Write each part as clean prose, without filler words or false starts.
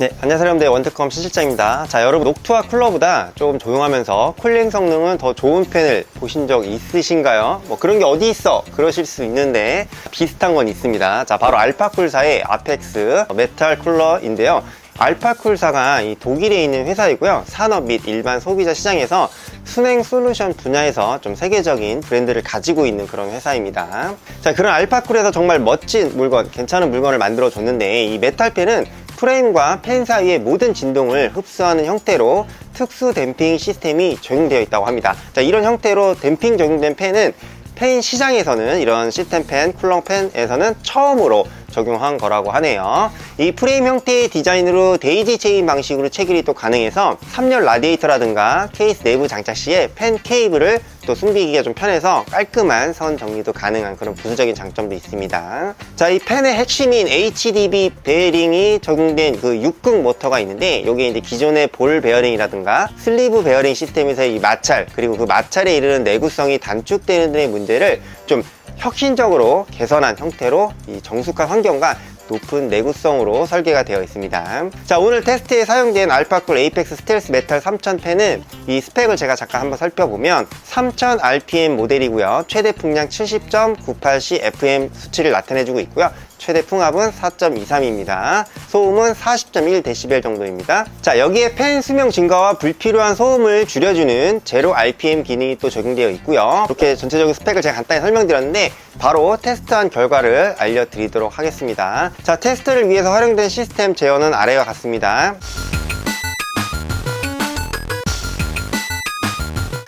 네, 안녕하세요 여러분들, 원테크홈 실실장입니다. 자, 여러분 녹투와 쿨러보다 조금 조용하면서 쿨링 성능은 더 좋은 펜을 보신 적 있으신가요? 뭐 그런 게 어디 있어? 그러실 수 있는데 비슷한 건 있습니다. 자, 바로 알파쿨사의 아펙스 메탈 쿨러인데요. 알파쿨사가 이 독일에 있는 회사이고요. 산업 및 일반 소비자 시장에서 순행 솔루션 분야에서 좀 세계적인 브랜드를 가지고 있는 그런 회사입니다. 자, 그런 알파쿨에서 정말 멋진 물건, 괜찮은 물건을 만들어 줬는데, 이 메탈펜은 프레임과 펜 사이의 모든 진동을 흡수하는 형태로 특수 댐핑 시스템이 적용되어 있다고 합니다. 자, 이런 형태로 댐핑 적용된 펜은 펜 시장에서는, 이런 시스템 펜, 쿨러 펜에서는 처음으로 적용한 거라고 하네요. 이 프레임 형태의 디자인으로 데이지 체인 방식으로 체결이 또 가능해서 3열 라디에이터라든가 케이스 내부 장착 시에 펜 케이블을 또 숨기기가 좀 편해서 깔끔한 선 정리도 가능한 그런 부수적인 장점도 있습니다. 자, 이 펜의 핵심인 HDB 베어링이 적용된 그 6극 모터가 있는데, 여기에 이제 기존의 볼 베어링이라든가 슬리브 베어링 시스템에서의 이 마찰, 그리고 그 마찰에 이르는 내구성이 단축되는 등의 문제를 좀 혁신적으로 개선한 형태로 이 정숙한 환경과 높은 내구성으로 설계가 되어 있습니다. 자, 오늘 테스트에 사용된 알파쿨 에이펙스 스텔스 메탈 3000 펜은 이 스펙을 제가 잠깐 한번 살펴보면 3000 RPM 모델이고요. 최대 풍량 70.98C FM 수치를 나타내주고 있고요. 최대 풍압은 4.23입니다. 소음은 40.1dB 정도입니다. 자, 여기에 펜 수명 증가와 불필요한 소음을 줄여주는 제로 RPM 기능이 또 적용되어 있고요. 이렇게 전체적인 스펙을 제가 간단히 설명드렸는데, 바로 테스트한 결과를 알려드리도록 하겠습니다. 자, 테스트를 위해서 활용된 시스템 제어는 아래와 같습니다.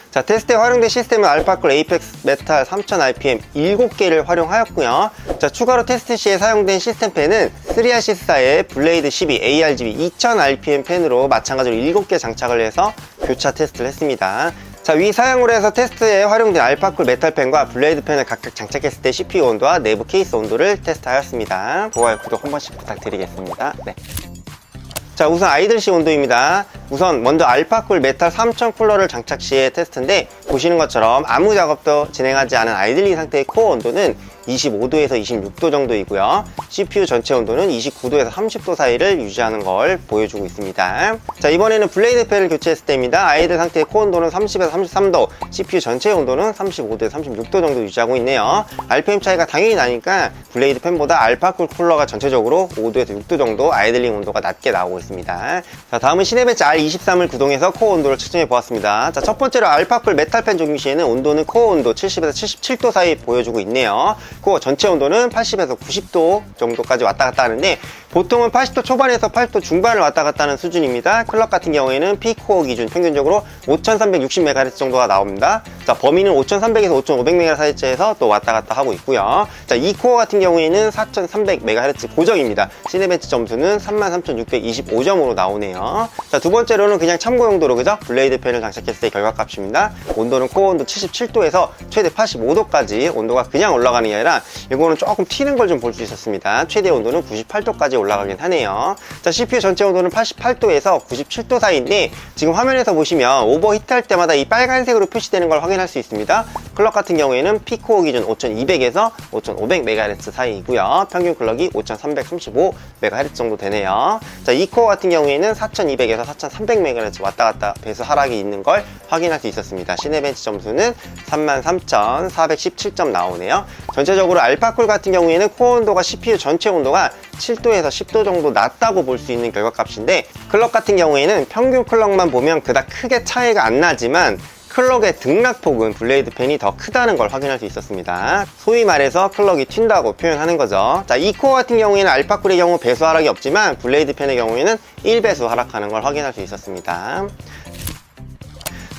자, 테스트에 활용된 시스템은 알파쿨 에이펙스 메탈 3000 RPM 7개를 활용하였고요. 자, 추가로 테스트 시에 사용된 시스템 펜은 3RC사의 블레이드 12 ARGB 2000 RPM 펜으로 마찬가지로 7개 장착을 해서 교차 테스트를 했습니다. 자, 위 사용으로 해서 테스트에 활용된 알파쿨 메탈 펜과 블레이드 펜을 각각 장착했을 때 CPU 온도와 내부 케이스 온도를 테스트하였습니다. 좋아요, 구독 한 번씩 부탁드리겠습니다. 네. 자, 우선 아이들시 온도입니다. 우선 먼저 알파쿨 메탈 3000 쿨러를 장착 시의 테스트인데, 보시는 것처럼 아무 작업도 진행하지 않은 아이들링 상태의 코어 온도는 25도에서 26도 정도이고요. CPU 전체 온도는 29도에서 30도 사이를 유지하는 걸 보여주고 있습니다. 자, 이번에는 블레이드 펜을 교체했을 때입니다. 아이들 상태의 코어 온도는 30에서 33도, CPU 전체 온도는 35도에서 36도 정도 유지하고 있네요. RPM 차이가 당연히 나니까 블레이드 펜보다 알파쿨 쿨러가 전체적으로 5도에서 6도 정도 아이들링 온도가 낮게 나오고 있습니다. 자, 다음은 시네벤치 R23을 구동해서 코어 온도를 측정해 보았습니다. 자, 첫 번째로 알파쿨 메탈 펜 적용 시에는 온도는 코어 온도 70에서 77도 사이 보여주고 있네요. 코어 전체 온도는 80에서 90도 정도까지 왔다 갔다 하는데, 보통은 80도 초반에서 80도 중반을 왔다 갔다 하는 수준입니다. 클럭 같은 경우에는 P코어 기준 평균적으로 5360MHz 정도가 나옵니다. 자, 범위는 5300에서 5500MHz에서 또 왔다 갔다 하고 있고요. 자, 이 코어 같은 경우에는 4300MHz 고정입니다. 시네벤치 점수는 33625점으로 나오네요. 자, 두 번째로는 그냥 참고 용도로, 그죠? 블레이드 펜을 장착했을 때 결과값입니다. 온도는 코어 온도 77도에서 최대 85도까지 온도가 그냥 올라가는 게 아니라 이거는 조금 튀는 걸 좀 볼 수 있었습니다. 최대 온도는 98도까지 올라가긴 하네요. 자, CPU 전체 온도는 88도에서 97도 사이인데, 지금 화면에서 보시면 오버히트 할 때마다 이 빨간색으로 표시되는 걸 확인할 수 있습니다. 클럭 같은 경우에는 P코어 기준 5200에서 5500MHz 사이이고요. 평균 클럭이 5335MHz 정도 되네요. 자, 이 코어 같은 경우에는 4200에서 4300MHz 왔다 갔다 배수 하락이 있는 걸 확인할 수 있었습니다. 시네벤치 점수는 33417점 나오네요. 전체적으로 알파쿨 같은 경우에는 코어 온도가 CPU 전체 온도가 7도에서 10도 정도 낮다고 볼 수 있는 결과값인데, 클럭 같은 경우에는 평균 클럭만 보면 그닥 크게 차이가 안 나지만 클럭의 등락폭은 블레이드 펜이 더 크다는 걸 확인할 수 있었습니다. 소위 말해서 클럭이 튄다고 표현하는 거죠. 자, 이 코어 같은 경우에는 알파쿨의 경우 배수 하락이 없지만 블레이드 펜의 경우에는 1배수 하락하는 걸 확인할 수 있었습니다.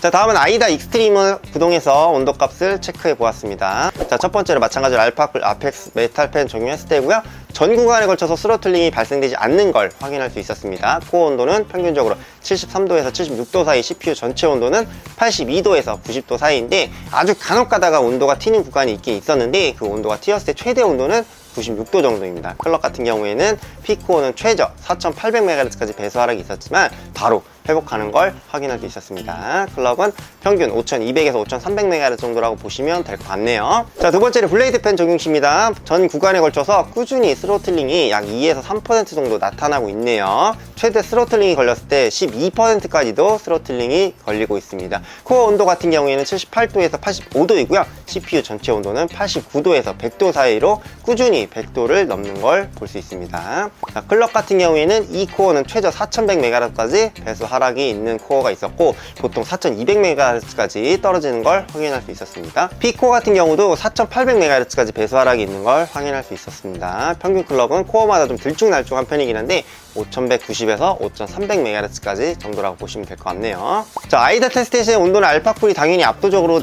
자, 다음은 아이다 익스트림을 구동해서 온도값을 체크해 보았습니다. 자, 첫 번째로 마찬가지로 알파쿨 아펙스 메탈 펜 적용했을 때고요. 전 구간에 걸쳐서 스로틀링이 발생되지 않는 걸 확인할 수 있었습니다. 코어 온도는 평균적으로 73도에서 76도 사이, CPU 전체 온도는 82도에서 90도 사이인데, 아주 간혹 가다가 온도가 튀는 구간이 있긴 있었는데, 그 온도가 튀었을 때 최대 온도는 96도 정도입니다. 클럭 같은 경우에는 P코어는 최저 4800MHz까지 배수 하락이 있었지만 바로 회복하는 걸 확인할 수 있었습니다. 클럭은 평균 5200에서 5300MHz 정도라고 보시면 될 것 같네요. 자, 두 번째는 블레이드 팬 적용시입니다. 전 구간에 걸쳐서 꾸준히 스로틀링이 약 2에서 3% 정도 나타나고 있네요. 최대 스로틀링이 걸렸을 때 12%까지도 스로틀링이 걸리고 있습니다. 코어 온도 같은 경우에는 78도에서 85도이고요. CPU 전체 온도는 89도에서 100도 사이로 꾸준히 100도를 넘는 걸 볼 수 있습니다. 자, 클럭 같은 경우에는 이 코어는 최저 4100MHz까지 배수 하락이 있는 코어가 있었고 보통 4200MHz까지 떨어지는 걸 확인할 수 있었습니다. P코어 같은 경우도 4800MHz까지 배수 하락이 있는 걸 확인할 수 있었습니다. 평균 클럭은 코어마다 좀 들쭉날쭉한 편이긴 한데 5190에서 5300MHz까지 정도라고 보시면 될 것 같네요. 자, 아이다 테스트 시의 온도는 알파쿨이 당연히 압도적으로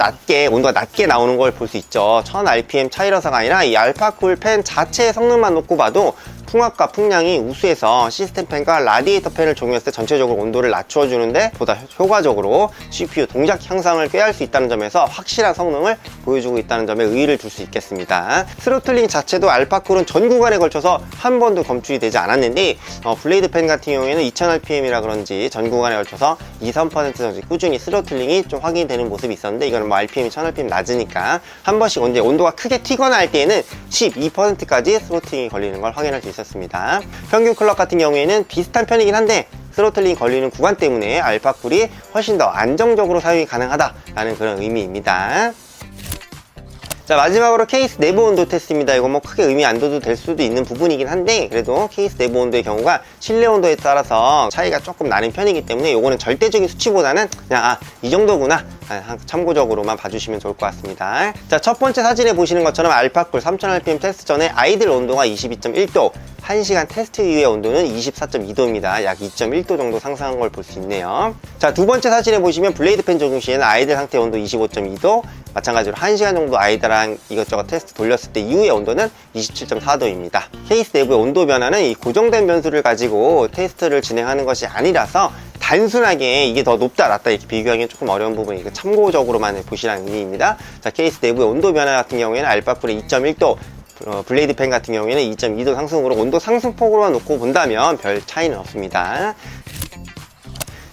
온도가 낮게 나오는 걸 볼 수 있죠. 1000rpm 차이라서가 아니라 이 알파쿨 팬 자체의 성능만 놓고 봐도 풍압과 풍량이 우수해서 시스템 팬과 라디에이터 팬을 적용했을 때 전체적으로 온도를 낮춰주는데 보다 효과적으로 CPU 동작 향상을 꾀할 수 있다는 점에서 확실한 성능을 보여주고 있다는 점에 의의를 둘 수 있겠습니다. 스로틀링 자체도 알파쿨은 전 구간에 걸쳐서 한 번도 검출이 되지 않았는데 블레이드 팬 같은 경우에는 2000rpm이라 그런지 전 구간에 걸쳐서 2~3% 정도 꾸준히 스로틀링이 좀 확인되는 모습이 있었는데 이거는 뭐 RPM이 1000rpm 낮으니까 한 번씩 언제 온도가 크게 튀거나 할 때에는 12%까지 스로틀링이 걸리는 걸 확인할 수 있었습니다. 평균 클럭 같은 경우에는 비슷한 편이긴 한데 스로틀링 걸리는 구간 때문에 알파쿨이 훨씬 더 안정적으로 사용이 가능하다라는 그런 의미입니다. 자, 마지막으로 케이스 내부 온도 테스트입니다. 이거 뭐 크게 의미 안 둬도 될 수도 있는 부분이긴 한데 그래도 케이스 내부 온도의 경우가 실내 온도에 따라서 차이가 조금 나는 편이기 때문에 이거는 절대적인 수치보다는 그냥 이 정도구나 참고적으로만 봐주시면 좋을 것 같습니다. 자, 첫 번째 사진에 보시는 것처럼 알파쿨 3000rpm 테스트 전에 아이들 온도가 22.1도 1시간 테스트 이후의 온도는 24.2도입니다. 약 2.1도 정도 상승한 걸 볼 수 있네요. 자, 두 번째 사진에 보시면 블레이드 팬 적용 시에는 아이들 상태 온도 25.2도 마찬가지로 1시간 정도 아이들랑 이것저것 테스트 돌렸을 때 이후의 온도는 27.4도입니다. 케이스 내부의 온도 변화는 이 고정된 변수를 가지고 테스트를 진행하는 것이 아니라서 단순하게 이게 더 높다 낮다 이렇게 비교하기는 조금 어려운 부분이 참고적으로만 보시라는 의미입니다. 자, 케이스 내부의 온도 변화 같은 경우에는 알파쿨의 2.1도 블레이드 팬 같은 경우에는 2.2도 상승으로 온도 상승폭으로만 놓고 본다면 별 차이는 없습니다.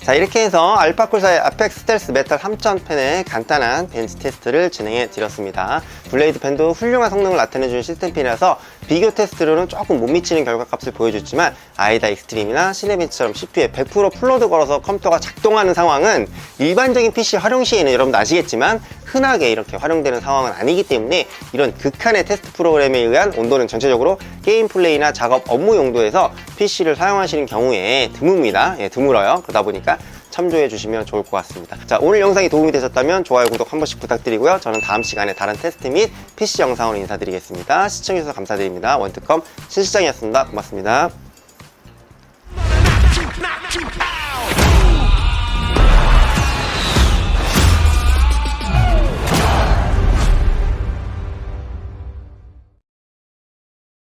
자, 이렇게 해서 알파쿨사의 아펙스 스텔스 메탈 3000 팬의 간단한 벤치 테스트를 진행해 드렸습니다. 블레이드 팬도 훌륭한 성능을 나타내주는 시스템 팬이라서 비교 테스트로는 조금 못 미치는 결과값을 보여줬지만 아이다 익스트림이나 실내벤치처럼 CPU에 100% 풀로드 걸어서 컴퓨터가 작동하는 상황은 일반적인 PC 활용 시에는 여러분도 아시겠지만 흔하게 이렇게 활용되는 상황은 아니기 때문에 이런 극한의 테스트 프로그램에 의한 온도는 전체적으로 게임 플레이나 작업 업무 용도에서 PC를 사용하시는 경우에 드뭅니다. 예, 드물어요. 그러다 보니까 참조해 주시면 좋을 것 같습니다. 자, 오늘 영상이 도움이 되셨다면 좋아요, 구독 한 번씩 부탁드리고요. 저는 다음 시간에 다른 테스트 및 PC 영상으로 인사드리겠습니다. 시청해주셔서 감사드립니다. 원특검 신실장이었습니다. 고맙습니다.